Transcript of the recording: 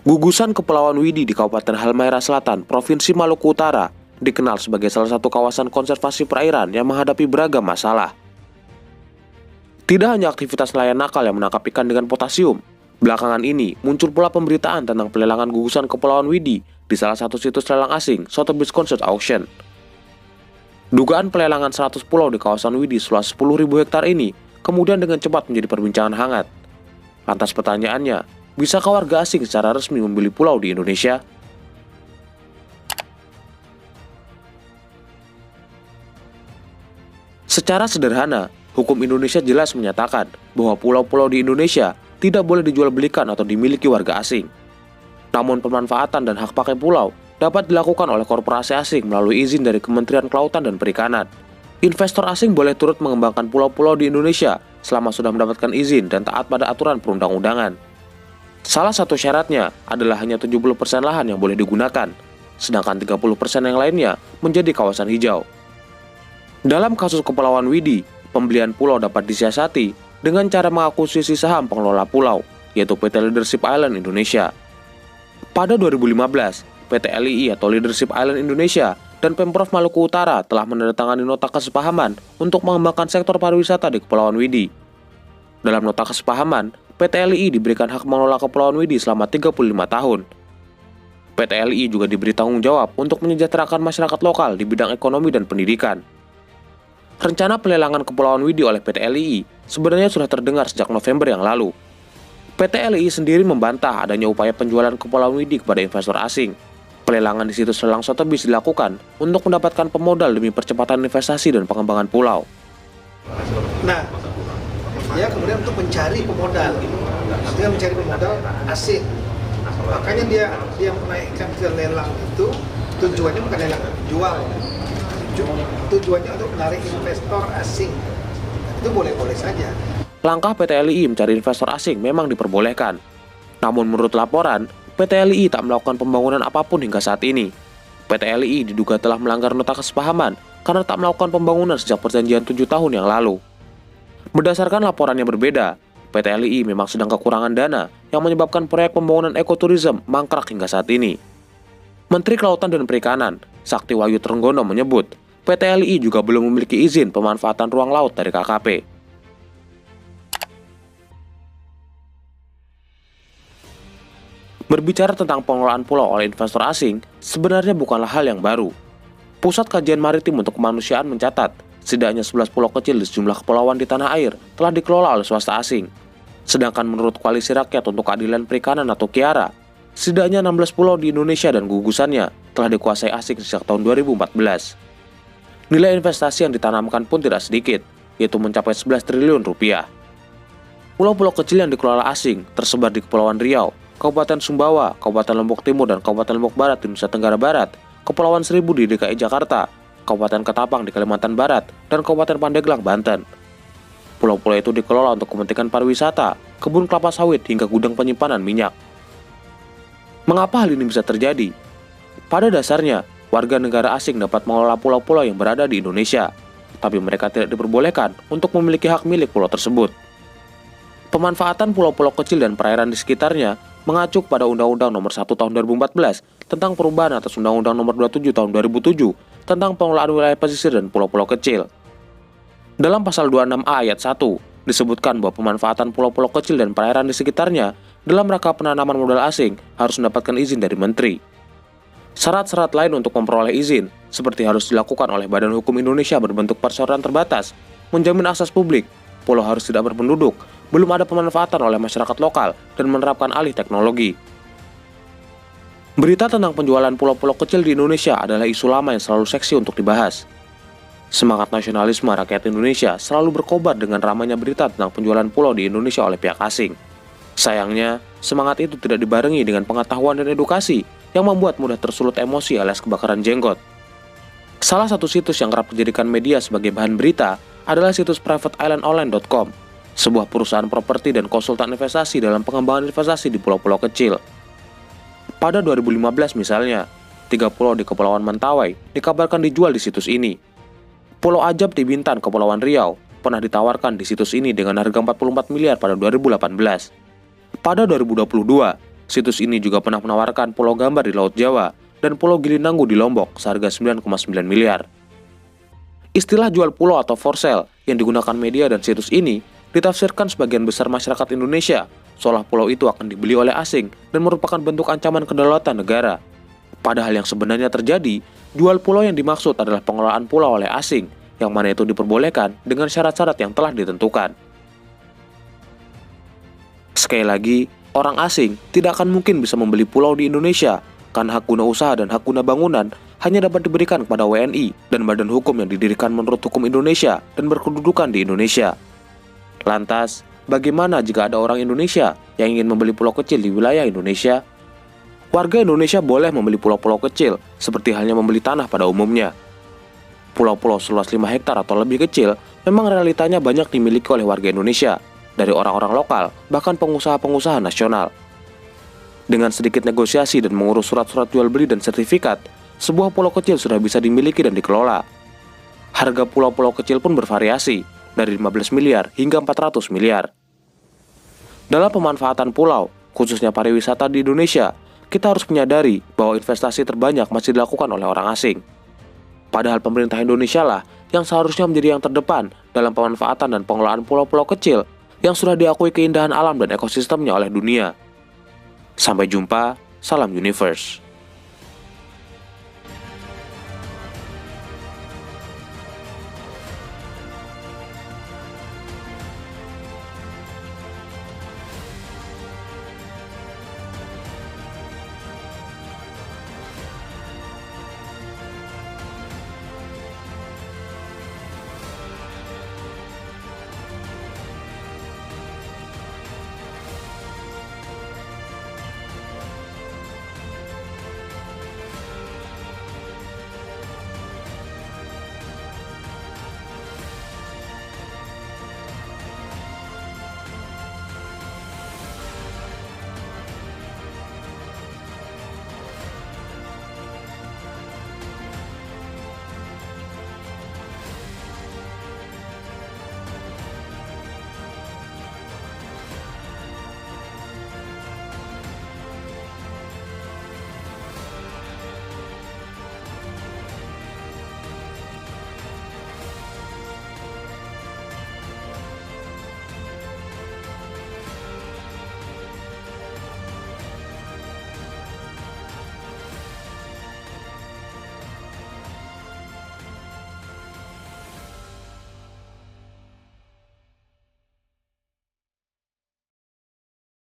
Gugusan Kepulauan Widi di Kabupaten Halmahera Selatan, Provinsi Maluku Utara, dikenal sebagai salah satu kawasan konservasi perairan yang menghadapi beragam masalah. Tidak hanya aktivitas nelayan nakal yang menangkap ikan dengan potasium, belakangan ini muncul pula pemberitaan tentang pelelangan gugusan Kepulauan Widi di salah satu situs lelang asing, Sotheby's Concert Auction. Dugaan pelelangan 100 pulau di kawasan Widi seluas 10.000 hektar ini kemudian dengan cepat menjadi perbincangan hangat. Lantas pertanyaannya, bisakah warga asing secara resmi membeli pulau di Indonesia? Secara sederhana, hukum Indonesia jelas menyatakan bahwa pulau-pulau di Indonesia tidak boleh dijual belikan atau dimiliki warga asing. Namun pemanfaatan dan hak pakai pulau dapat dilakukan oleh korporasi asing melalui izin dari Kementerian Kelautan dan Perikanan. Investor asing boleh turut mengembangkan pulau-pulau di Indonesia selama sudah mendapatkan izin dan taat pada aturan perundang-undangan. Salah satu syaratnya adalah hanya 70% lahan yang boleh digunakan, sedangkan 30% yang lainnya menjadi kawasan hijau. Dalam kasus Kepulauan Widi, pembelian pulau dapat disiasati dengan cara mengakuisisi saham pengelola pulau, yaitu PT Leadership Island Indonesia. Pada 2015, PT LII atau Leadership Island Indonesia dan Pemprov Maluku Utara telah menandatangani nota kesepahaman untuk mengembangkan sektor pariwisata di Kepulauan Widi. Dalam nota kesepahaman, PT LII diberikan hak mengelola Kepulauan Widi selama 35 tahun. PT LII juga diberi tanggung jawab untuk menyejahterakan masyarakat lokal di bidang ekonomi dan pendidikan. Rencana pelelangan Kepulauan Widi oleh PT LII sebenarnya sudah terdengar sejak November yang lalu. PT LII sendiri membantah adanya upaya penjualan Kepulauan Widi kepada investor asing. Pelelangan di situs lelang Sotheby's dilakukan untuk mendapatkan pemodal demi percepatan investasi dan pengembangan pulau. Nah, dia kemudian untuk mencari pemodal, artinya mencari pemodal asing. Makanya dia menaikkan ke lelang itu tujuannya bukan lelang jual, tujuannya untuk menarik investor asing. Itu boleh-boleh saja. Langkah PT LII mencari investor asing memang diperbolehkan. Namun menurut laporan, PT LII tak melakukan pembangunan apapun hingga saat ini. PT LII diduga telah melanggar nota kesepahaman karena tak melakukan pembangunan sejak perjanjian 7 tahun yang lalu. Berdasarkan laporan yang berbeda, PT LII memang sedang kekurangan dana yang menyebabkan proyek pembangunan ekoturism mangkrak hingga saat ini. Menteri Kelautan dan Perikanan, Sakti Wahyu Trenggono menyebut, PT LII juga belum memiliki izin pemanfaatan ruang laut dari KKP. Berbicara tentang pengelolaan pulau oleh investor asing, sebenarnya bukanlah hal yang baru. Pusat Kajian Maritim untuk Kemanusiaan mencatat, setidaknya 11 pulau kecil di sejumlah kepulauan di tanah air telah dikelola oleh swasta asing. Sedangkan menurut Koalisi Rakyat untuk Keadilan Perikanan atau KIARA, setidaknya 16 pulau di Indonesia dan gugusannya telah dikuasai asing sejak tahun 2014. Nilai investasi yang ditanamkan pun tidak sedikit, yaitu mencapai 11 triliun rupiah. Pulau-pulau kecil yang dikelola asing tersebar di Kepulauan Riau, Kabupaten Sumbawa, Kabupaten Lombok Timur dan Kabupaten Lombok Barat di Nusa Tenggara Barat, Kepulauan Seribu di DKI Jakarta, Kabupaten Ketapang di Kalimantan Barat, dan Kabupaten Pandeglang, Banten. Pulau-pulau itu dikelola untuk kepentingan pariwisata, kebun kelapa sawit, hingga gudang penyimpanan minyak. Mengapa hal ini bisa terjadi? Pada dasarnya, warga negara asing dapat mengelola pulau-pulau yang berada di Indonesia, tapi mereka tidak diperbolehkan untuk memiliki hak milik pulau tersebut. Pemanfaatan pulau-pulau kecil dan perairan di sekitarnya mengacu pada Undang-Undang Nomor 1 Tahun 2014 tentang perubahan atas Undang-Undang Nomor 27 Tahun 2007 tentang pengelolaan wilayah pesisir dan pulau-pulau kecil. Dalam pasal 26A ayat 1 disebutkan bahwa pemanfaatan pulau-pulau kecil dan perairan di sekitarnya dalam rangka penanaman modal asing harus mendapatkan izin dari menteri. Syarat-syarat lain untuk memperoleh izin seperti harus dilakukan oleh Badan Hukum Indonesia berbentuk perseroan terbatas, menjamin akses publik, pulau harus tidak berpenduduk, belum ada pemanfaatan oleh masyarakat lokal, dan menerapkan alih teknologi. Berita tentang penjualan pulau-pulau kecil di Indonesia adalah isu lama yang selalu seksi untuk dibahas. Semangat nasionalisme rakyat Indonesia selalu berkobar dengan ramainya berita tentang penjualan pulau di Indonesia oleh pihak asing. Sayangnya, semangat itu tidak dibarengi dengan pengetahuan dan edukasi yang membuat mudah tersulut emosi alias kebakaran jenggot. Salah satu situs yang kerap dijadikan media sebagai bahan berita adalah situs privateislandonline.com, sebuah perusahaan properti dan konsultan investasi dalam pengembangan investasi di pulau-pulau kecil. Pada 2015 misalnya, 3 pulau di Kepulauan Mentawai dikabarkan dijual di situs ini. Pulau Ajab di Bintan, Kepulauan Riau, pernah ditawarkan di situs ini dengan harga 44 miliar pada 2018. Pada 2022, Situs ini juga pernah menawarkan Pulau Gambar di Laut Jawa dan Pulau Gilinanggu di Lombok seharga 9,9 miliar. Istilah jual pulau atau for sale yang digunakan media dan situs ini ditafsirkan sebagian besar masyarakat Indonesia seolah pulau itu akan dibeli oleh asing dan merupakan bentuk ancaman kedaulatan negara. Padahal yang sebenarnya terjadi, jual pulau yang dimaksud adalah pengelolaan pulau oleh asing, yang mana itu diperbolehkan dengan syarat-syarat yang telah ditentukan. Sekali lagi, orang asing tidak akan mungkin bisa membeli pulau di Indonesia, karena hak guna usaha dan hak guna bangunan hanya dapat diberikan kepada WNI dan badan hukum yang didirikan menurut hukum Indonesia dan berkedudukan di Indonesia. Lantas, bagaimana jika ada orang Indonesia yang ingin membeli pulau kecil di wilayah Indonesia? Warga Indonesia boleh membeli pulau-pulau kecil, seperti halnya membeli tanah pada umumnya. Pulau-pulau seluas 5 hektar atau lebih kecil memang realitanya banyak dimiliki oleh warga Indonesia, dari orang-orang lokal, bahkan pengusaha-pengusaha nasional. Dengan sedikit negosiasi dan mengurus surat-surat jual beli dan sertifikat, sebuah pulau kecil sudah bisa dimiliki dan dikelola. Harga pulau-pulau kecil pun bervariasi, dari 15 miliar hingga 400 miliar. Dalam pemanfaatan pulau, khususnya pariwisata di Indonesia, kita harus menyadari bahwa investasi terbanyak masih dilakukan oleh orang asing. Padahal pemerintah Indonesia lah yang seharusnya menjadi yang terdepan dalam pemanfaatan dan pengelolaan pulau-pulau kecil yang sudah diakui keindahan alam dan ekosistemnya oleh dunia. Sampai jumpa, salam Universe.